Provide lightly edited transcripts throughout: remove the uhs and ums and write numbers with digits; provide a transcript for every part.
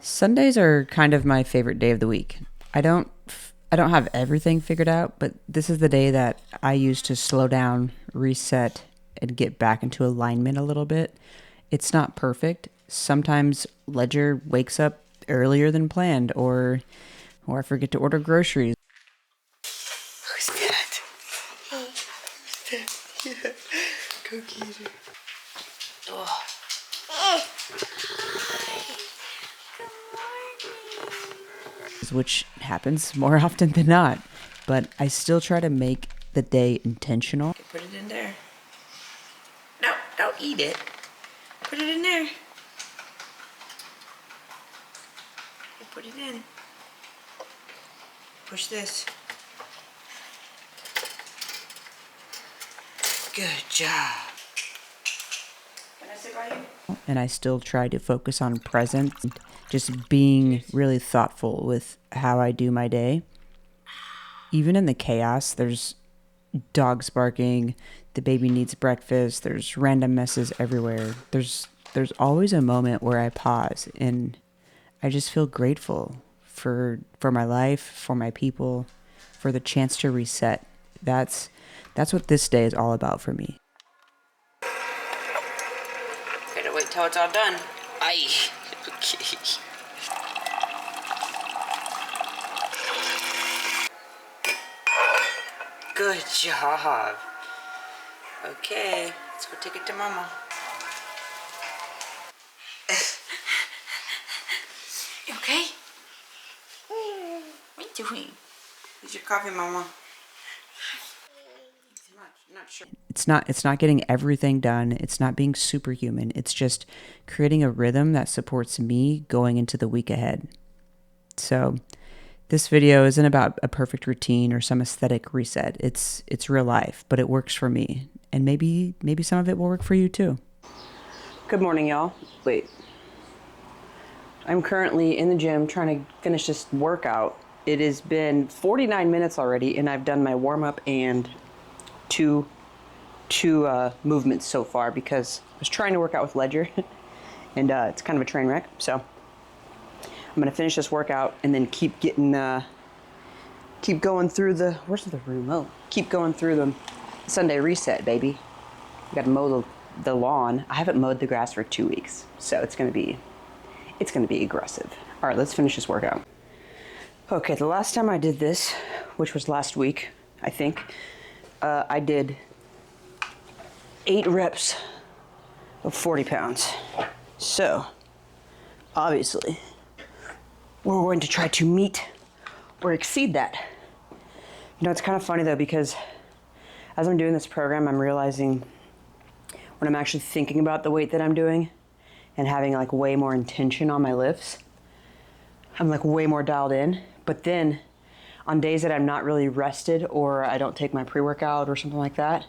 Sundays are kind of my favorite day of the week. I don't have everything figured out, but this is the day that I use to slow down, reset, and get back into alignment a little bit. It's not perfect. Sometimes Ledger wakes up earlier than planned or I forget to order groceries. Who's that? Oh, who's that? Yeah. Go get her. Oh. Which happens more often than not, but I still try to make the day intentional. Okay, put it in there. No, don't eat it. Put it in there. Okay, put it in. Push this. Good job. Can I sit by you? And I still try to focus on present, just being really thoughtful with how I do my day. Even in the chaos, there's dogs barking, the baby needs breakfast, there's random messes everywhere. There's always a moment where I pause and I just feel grateful for my life, for my people, for the chance to reset. That's what this day is all about for me. Gotta wait till it's all done. Aye. Okay. Good job. Okay, let's go take it to Mama. You okay? What are you doing? Here's your coffee, Mama. Not sure. It's not getting everything done. It's not being superhuman. It's just creating a rhythm that supports me going into the week ahead. So this video isn't about a perfect routine or some aesthetic reset. It's real life, but it works for me. And maybe some of it will work for you too. Good morning, y'all. Wait. I'm currently in the gym trying to finish this workout. It has been 49 minutes already, and I've done my warm-up and two movements so far because I was trying to work out with Ledger, and it's kind of a train wreck. So I'm gonna finish this workout and then keep going through the, where's the remote? Keep going through the Sunday reset, baby. I gotta mow the lawn. I haven't mowed the grass for 2 weeks, so it's gonna be aggressive. All right, let's finish this workout. Okay, the last time I did this, which was last week, I think, I did 8 reps of 40 pounds. So, obviously, we're going to try to meet or exceed that. You know, it's kind of funny though, because as I'm doing this program, I'm realizing when I'm actually thinking about the weight that I'm doing and having like way more intention on my lifts, I'm like way more dialed in. But then on days that I'm not really rested or I don't take my pre-workout or something like that,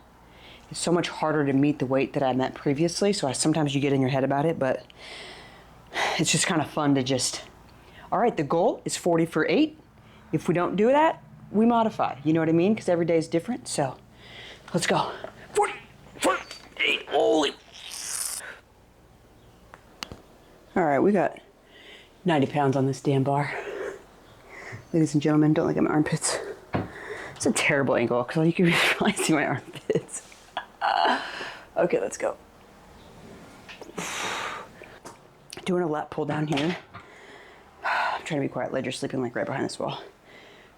it's so much harder to meet the weight that I met previously. So sometimes you get in your head about it, but it's just kind of fun to just, all right, the goal is 40 for 8. If we don't do that, we modify. You know what I mean? Because every day is different. So let's go. 40 for 8. Holy. All right, we got 90 pounds on this damn bar. Ladies and gentlemen, don't look at my armpits. It's a terrible angle because you can really see my armpits. Okay, let's go. Doing a lat pull down here. I'm trying to be quiet. Ledger's sleeping like right behind this wall.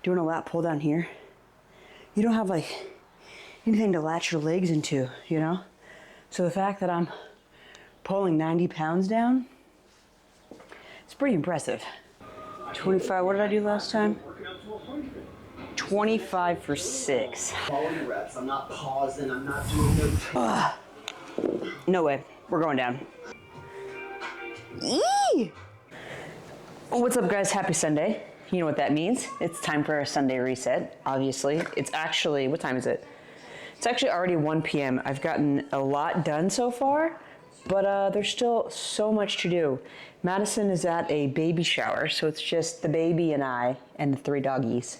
Doing a lat pull down here. You don't have like anything to latch your legs into, you know? So the fact that I'm pulling 90 pounds down, it's pretty impressive. 25, what did I do last time? 25 for 6. Quality reps. I'm not pausing. I'm not doing no. No way. We're going down. Eee! What's up, guys? Happy Sunday. You know what that means. It's time for a Sunday reset, obviously. It's actually, what time is it? It's actually already 1 p.m. I've gotten a lot done so far, but there's still so much to do. Madison is at a baby shower, so it's just the baby and I and the 3 doggies.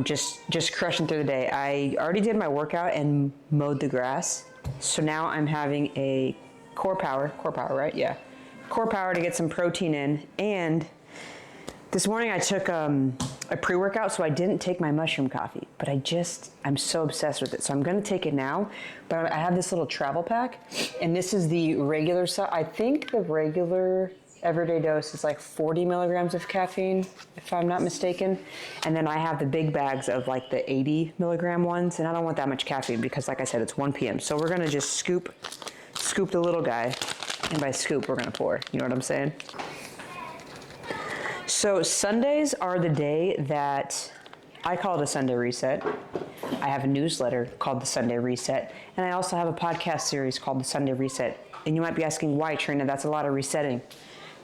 Just crushing through the day. I already did my workout and mowed the grass, so now I'm having a core power, right? Yeah. core power to get some protein in. And this morning I took a pre-workout, so I didn't take my mushroom coffee, but I'm so obsessed with it. So I'm gonna take it now, but I have this little travel pack, and this is the regular size. I think the regular everyday dose is like 40 milligrams of caffeine, if I'm not mistaken. And then I have the big bags of like the 80 milligram ones, and I don't want that much caffeine because like I said, it's 1 p.m. So we're gonna just scoop the little guy, and by scoop, we're gonna pour, you know what I'm saying? So Sundays are the day that I call it a Sunday reset. I have a newsletter called the Sunday Reset, and I also have a podcast series called the Sunday Reset. And you might be asking, why, Trina? That's a lot of resetting.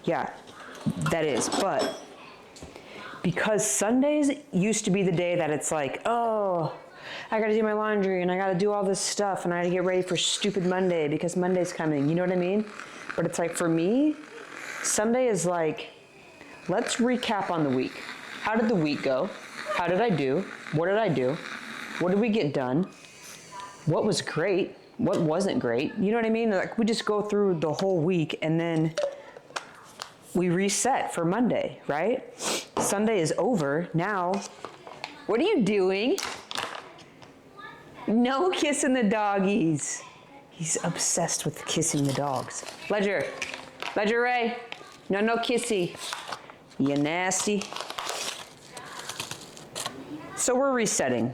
Yeah, that is, but because Sundays used to be the day that it's like, oh, I gotta do my laundry and I gotta do all this stuff and I gotta get ready for stupid Monday because Monday's coming, you know what I mean? But it's like, for me, Sunday is like, let's recap on the week. How did the week go? How did I do? What did I do? What did we get done? What was great? What wasn't great? You know what I mean? Like, we just go through the whole week and then we reset for Monday, right? Sunday is over. Now, what are you doing? No kissing the doggies. He's obsessed with kissing the dogs. Ledger Ray, no kissy. You nasty. So we're resetting.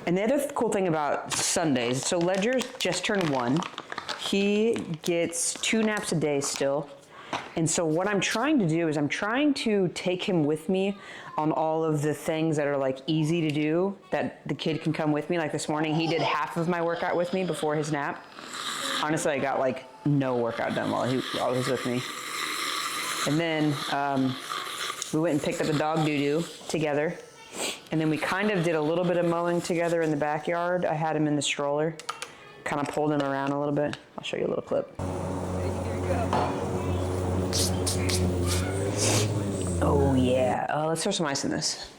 And the other cool thing about Sundays, so Ledger's just turned 1. He gets 2 naps a day still. And so what I'm trying to do is I'm trying to take him with me on all of the things that are like easy to do, that the kid can come with me. Like this morning, he did half of my workout with me before his nap. Honestly, I got like no workout done while he was with me. And then we went and picked up the dog doo-doo together. And then we kind of did a little bit of mowing together in the backyard. I had him in the stroller, kind of pulled him around a little bit. I'll show you a little clip. Oh yeah, let's throw some ice in this.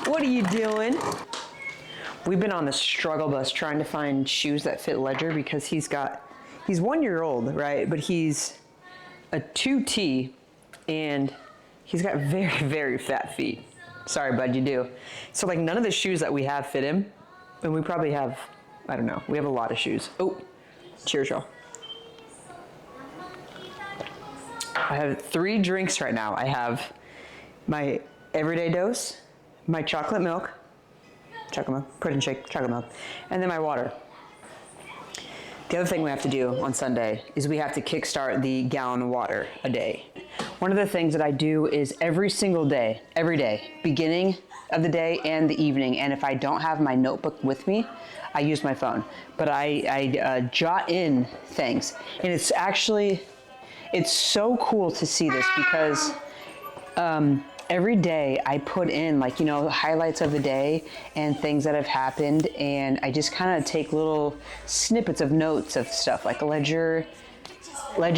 What are you doing? We've been on the struggle bus trying to find shoes that fit Ledger because he's 1 year old, right? But he's a 2T and he's got very, very fat feet. Sorry, bud, you do. So like none of the shoes that we have fit him. And we probably have, I don't know, we have a lot of shoes. Oh, cheers, y'all. I have 3 drinks right now. I have my everyday dose, my chocolate milk, protein shake, chocolate milk, and then my water. The other thing we have to do on Sunday is we have to kickstart the gallon of water a day. One of the things that I do is every single day, every day, beginning of the day and the evening, and if I don't have my notebook with me, I use my phone. But I jot in things, and it's so cool to see this because every day I put in like, you know, highlights of the day and things that have happened, and I just kind of take little snippets of notes of stuff like Ledger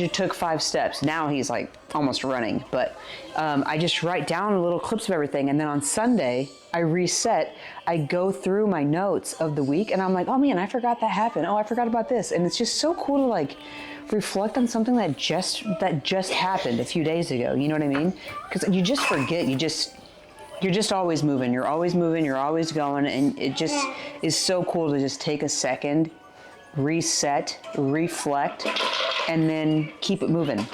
took 5 steps. Now he's like almost running, but I just write down little clips of everything. And then on Sunday, I reset. I go through my notes of the week and I'm like, oh man, I forgot that happened. Oh, I forgot about this. And it's just so cool to like reflect on something that just happened a few days ago. You know what I mean? Because you just forget. You're just always moving. You're always moving. You're always going. And it just is so cool to just take a second, reset, reflect, and then keep it moving.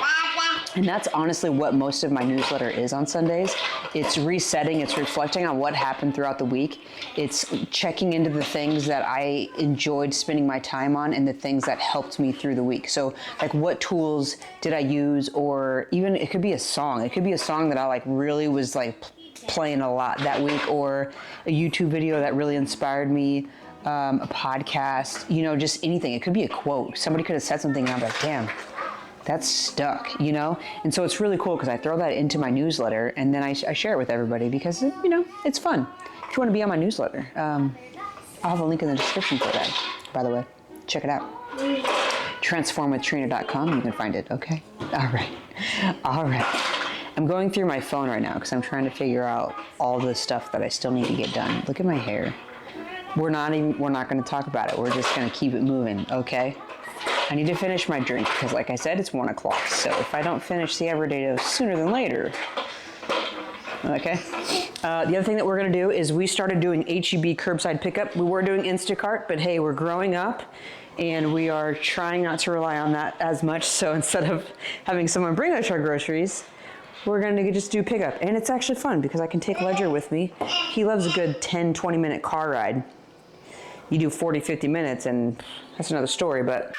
And that's honestly what most of my newsletter is on Sundays. It's resetting, it's reflecting on what happened throughout the week. It's checking into the things that I enjoyed spending my time on and the things that helped me through the week. So like, what tools did I use? Or even it could be a song. It could be a song that I like really was like playing a lot that week, or a YouTube video that really inspired me, a podcast, you know, just anything. It could be a quote. Somebody could have said something and I'm like, damn, that's stuck, you know? And so it's really cool because I throw that into my newsletter and then I share it with everybody because, you know, it's fun. If you want to be on my newsletter, I'll have a link in the description for that, by the way. Check it out. Transformwithtrina.com, you can find it, okay? All right. I'm going through my phone right now because I'm trying to figure out all the stuff that I still need to get done. Look at my hair. We're not going to talk about it. We're just going to keep it moving, okay? I need to finish my drink because, like I said, it's 1 o'clock. So if I don't finish the Everyday Dose sooner than later, okay. The other thing that we're gonna do is we started doing HEB curbside pickup. We were doing Instacart, but hey, we're growing up and we are trying not to rely on that as much. So instead of having someone bring us our groceries, we're gonna just do pickup. And it's actually fun because I can take Ledger with me. He loves a good 10, 20-minute car ride. You do 40, 50 minutes and that's another story, but.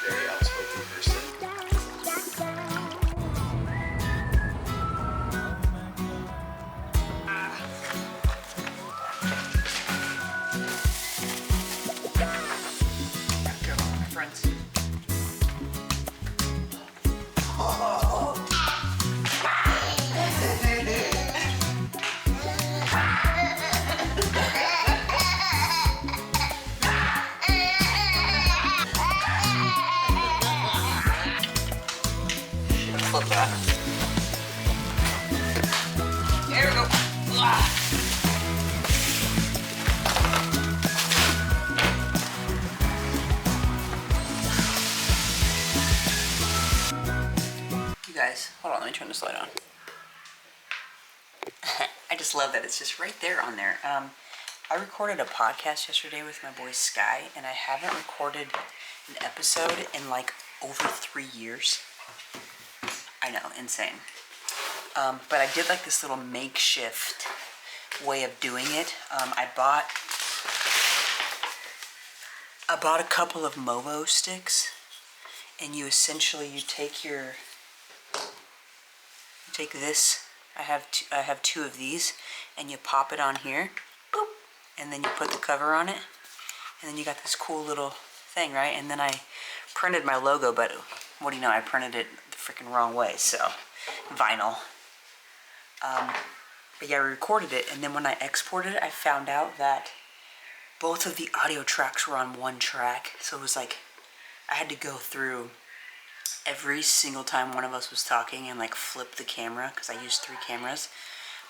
Very outspoken person. Go, friends. Flip that. There we go. You guys, hold on, let me turn this light on. I just love that it's just right there on there. I recorded a podcast yesterday with my boy Sky, and I haven't recorded an episode in like over 3 years. I know, insane. But I did like this little makeshift way of doing it. I bought a couple of Movo sticks, and you take this. I have two of these, and you pop it on here, boop, and then you put the cover on it, and then you got this cool little thing, right? And then I printed my logo, but what do you know? I printed it the freaking wrong way, so vinyl. But yeah, I recorded it, and then when I exported it, I found out that both of the audio tracks were on one track, so it was like I had to go through every single time one of us was talking and like flip the camera, because I used 3 cameras.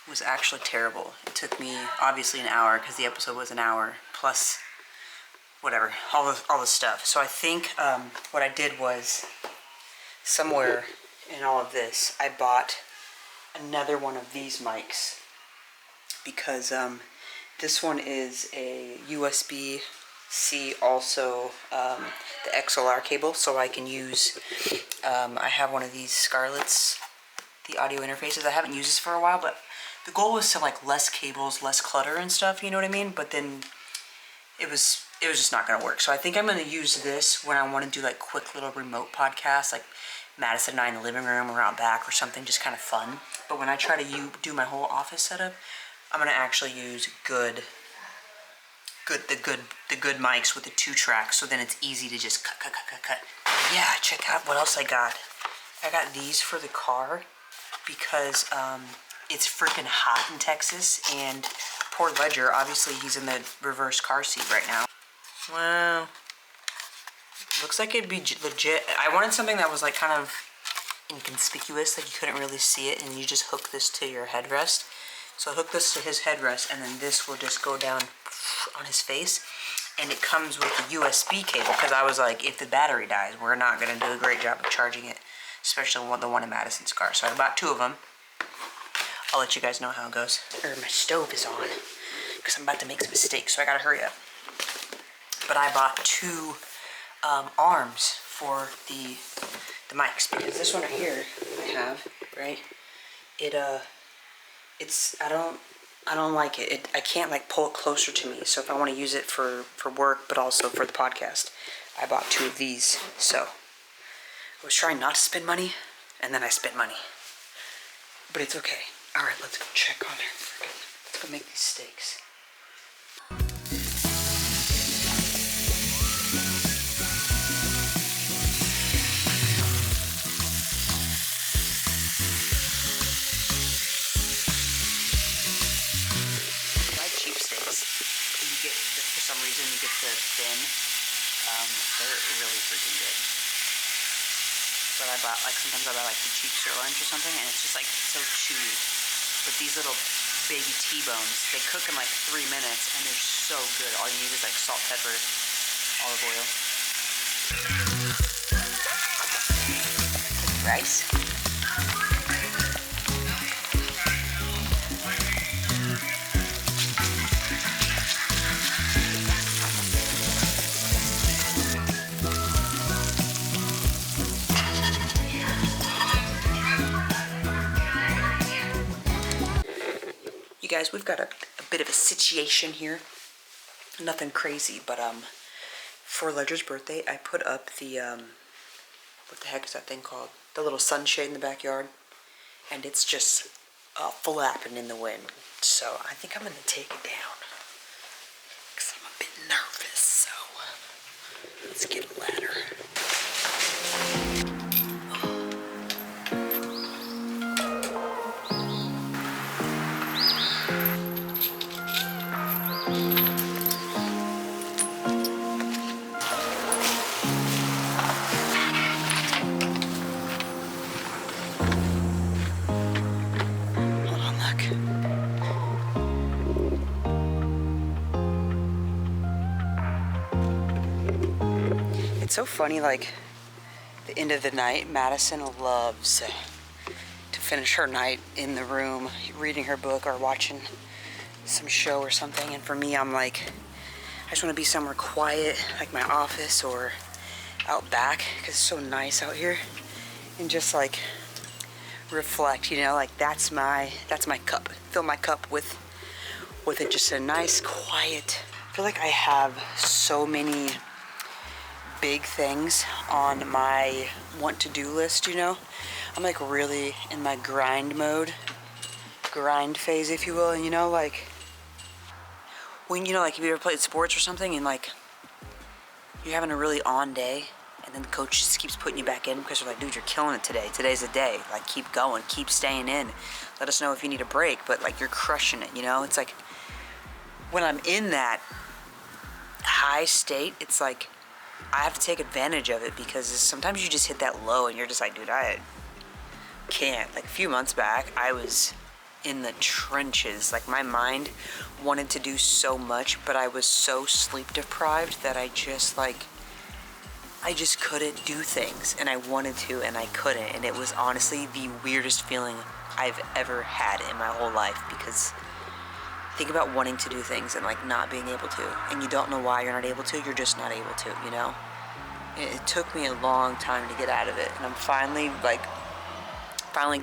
It was actually terrible. It took me obviously an hour because the episode was an hour plus whatever, all the stuff. So I think what I did was somewhere in all of this, I bought another one of these mics because this one is a USB-C, also the XLR cable, so I can use, I have one of these Scarlett's, the audio interfaces. I haven't used this for a while, but the goal was to like less cables, less clutter and stuff, you know what I mean? But then it was just not gonna work. So I think I'm gonna use this when I wanna do like quick little remote podcasts, like Madison and I in the living room or out back or something, just kind of fun. But when I try to do my whole office setup, I'm gonna actually use the good mics with the 2 tracks, so then it's easy to just cut. Yeah, check out what else I got. I got these for the car because it's freaking hot in Texas, and poor Ledger, obviously he's in the reverse car seat right now. Wow. Looks like it'd be legit. I wanted something that was like kind of inconspicuous, like you couldn't really see it, and you just hook this to your headrest. So I hook this to his headrest, and then this will just go down on his face. And it comes with a USB cable, because I was like, if the battery dies, we're not going to do a great job of charging it, especially the one in Madison's car. So I bought 2 of them. I'll let you guys know how it goes. My stove is on, because I'm about to make some steak, so I got to hurry up. But I bought 2 arms for the mics, because this one right here I have, right? I don't like it. I can't like pull it closer to me. So if I want to use it for work, but also for the podcast, I bought 2 of these. So I was trying not to spend money, and then I spent money. But it's okay. All right, let's go check on her. Let's go make these steaks. For some reason you get the thin, they're really freaking good. But I bought, like, sometimes I buy, like, the cheap sirloins or something, and it's just, like, so chewy. But these little baby T-bones, they cook in, like, 3 minutes, and they're so good. All you need is, like, salt, pepper, olive oil. Rice. You guys, we've got a bit of a situation here. Nothing crazy, but for Ledger's birthday, I put up the what the heck is that thing called? The little sunshade in the backyard, and it's just flapping in the wind. So I think I'm gonna take it down because I'm a bit nervous. So let's get a ladder. It's so funny, like, the end of the night, Madison loves to finish her night in the room, reading her book or watching some show or something. And for me, I'm like, I just want to be somewhere quiet, like my office or out back, because it's so nice out here, and just, like, reflect, you know, like, that's my cup. Fill my cup with it, just a nice, quiet. I feel like I have so many big things on my want-to-do list, you know? I'm, like, really in my grind phase, if you will, and, you know, like, when, you know, like, if you ever played sports or something, and, like, you're having a really on day, and then the coach just keeps putting you back in because they're like, dude, you're killing it today. Today's the day. Like, keep going. Keep staying in. Let us know if you need a break, but, like, you're crushing it, you know? It's like, when I'm in that high state, it's like, I have to take advantage of it because sometimes you just hit that low and you're just like, dude, I can't. Like, a few months back, I was in the trenches. Like, my mind wanted to do so much, but I was so sleep deprived that I just couldn't do things, and I wanted to and I couldn't, and it was honestly the weirdest feeling I've ever had in my whole life. Because think about wanting to do things and, like, not being able to, and you don't know why you're not able to. You're just not able to, you know? It took me a long time to get out of it, and I'm finally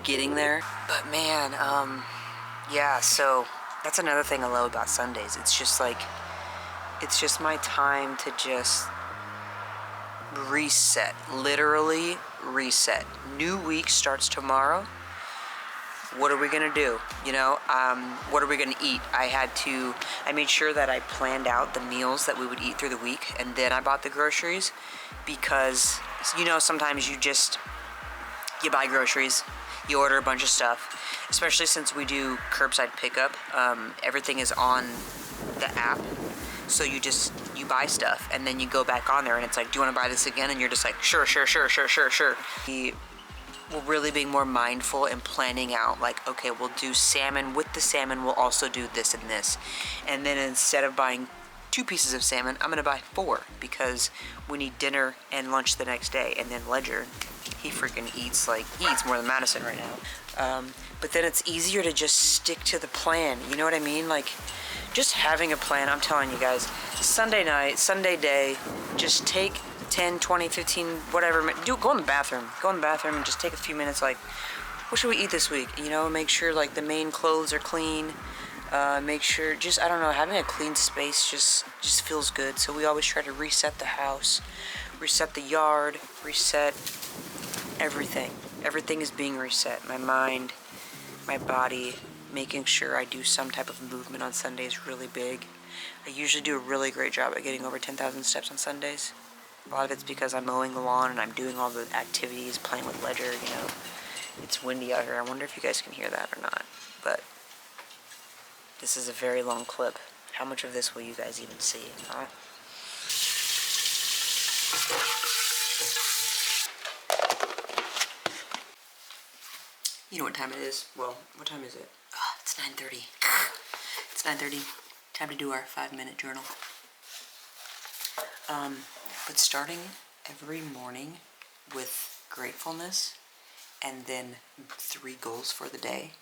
getting there. But man, yeah, so that's another thing I love about Sundays. It's just like, it's just my time to just reset, literally reset. New week starts tomorrow. What are we gonna do? You know, what are we gonna eat? I made sure that I planned out the meals that we would eat through the week, and then I bought the groceries, because, you know, sometimes you buy groceries, you order a bunch of stuff, especially since we do curbside pickup. Everything is on the app, so you buy stuff, and then you go back on there, and it's like, do you want to buy this again? And you're just like, sure. We're really being more mindful and planning out, like, okay, we'll do salmon. With the salmon, we'll also do this and this. And then instead of buying 2 pieces of salmon, I'm gonna buy 4, because we need dinner and lunch the next day. And then Ledger, he freaking eats more than Madison right now. But then it's easier to just stick to the plan, you know what I mean? Like, just having a plan. I'm telling you guys, Sunday night, Sunday day, just take 10, 20, 15, whatever, go in the bathroom and just take a few minutes, like, what should we eat this week? You know, make sure, like, the main clothes are clean, make sure, just, I don't know, having a clean space just feels good. So we always try to reset the house, reset the yard, reset everything. Everything is being reset. My mind, my body, making sure I do some type of movement on Sunday is really big. I usually do a really great job at getting over 10,000 steps on Sundays. A lot of it's because I'm mowing the lawn and I'm doing all the activities, playing with Ledger, you know. It's windy out here. I wonder if you guys can hear that or not. But this is a very long clip. How much of this will you guys even see, huh? You know what time it is? Well, what time is it? It's 9:30. It's 9:30. Time to do our 5-minute journal. But starting every morning with gratefulness, and then 3 goals for the day,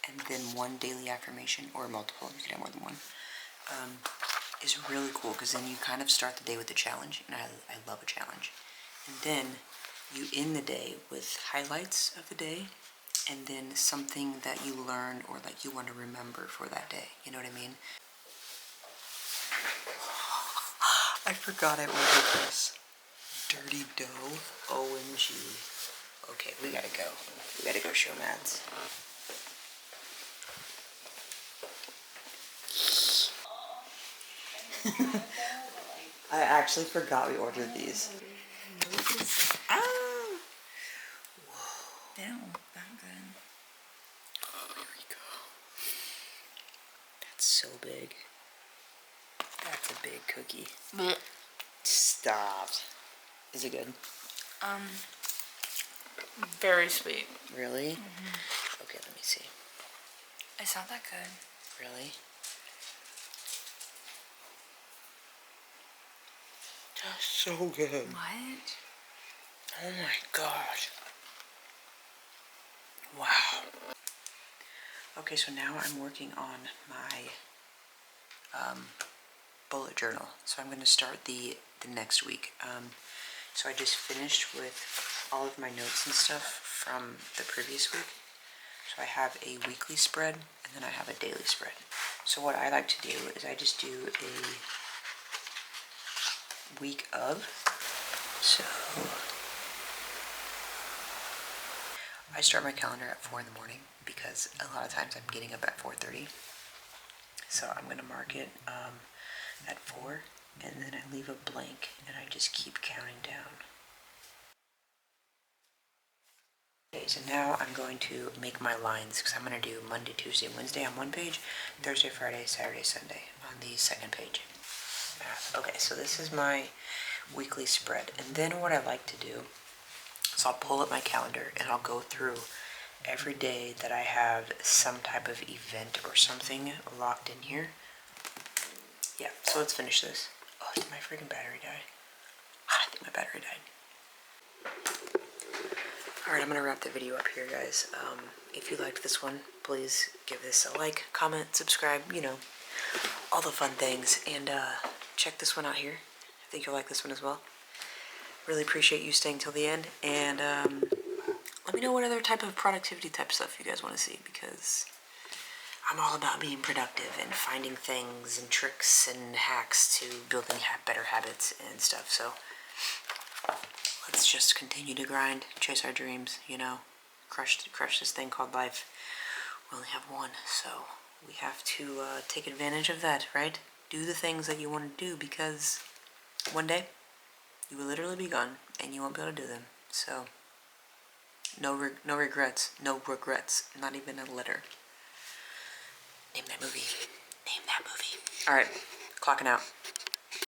and then 1 daily affirmation, or multiple, you can have more than one, is really cool, because then you kind of start the day with a challenge, and I love a challenge. And then you end the day with highlights of the day, and then something that you learned or like you want to remember for that day. You know what I mean? I forgot I ordered this. Dirty dough. OMG. Okay, we gotta go. We gotta go show Mads. I actually forgot we ordered these. Oh! Whoa. Down. Not good. Oh, here we go. That's so big. That's a big cookie. Blech. Stop. Is it good? Very sweet. Really? Mm-hmm. Okay, let me see. It's not that good. Really? That's so good. What? Oh my gosh. Wow. Okay, so now I'm working on my bullet journal. So I'm going to start the next week. So I just finished with all of my notes and stuff from the previous week. So I have a weekly spread, and then I have a daily spread. So what I like to do is I just do a week of. So I start my calendar at 4 in the morning because a lot of times I'm getting up at 4:30. So I'm going to mark it at 4, and then I leave a blank, and I just keep counting down. Okay, so now I'm going to make my lines, because I'm going to do Monday, Tuesday, Wednesday on one page, Thursday, Friday, Saturday, Sunday on the second page. Okay, so this is my weekly spread, and then what I like to do is I'll pull up my calendar and I'll go through every day that I have some type of event or something locked in here. Yeah, so let's finish this. Oh, did my freaking battery die? I think my battery died. Alright, I'm going to wrap the video up here, guys. If you liked this one, please give this a like, comment, subscribe, you know, all the fun things. And check this one out here. I think you'll like this one as well. Really appreciate you staying till the end. And let me know what other type of productivity type stuff you guys want to see, because I'm all about being productive and finding things and tricks and hacks to building better habits and stuff. So let's just continue to grind, chase our dreams, you know, crush this thing called life. We only have one, so we have to take advantage of that, right? Do the things that you want to do, because one day you will literally be gone and you won't be able to do them. So no regrets, not even a letter. Name that movie. Name that movie. All right, clocking out.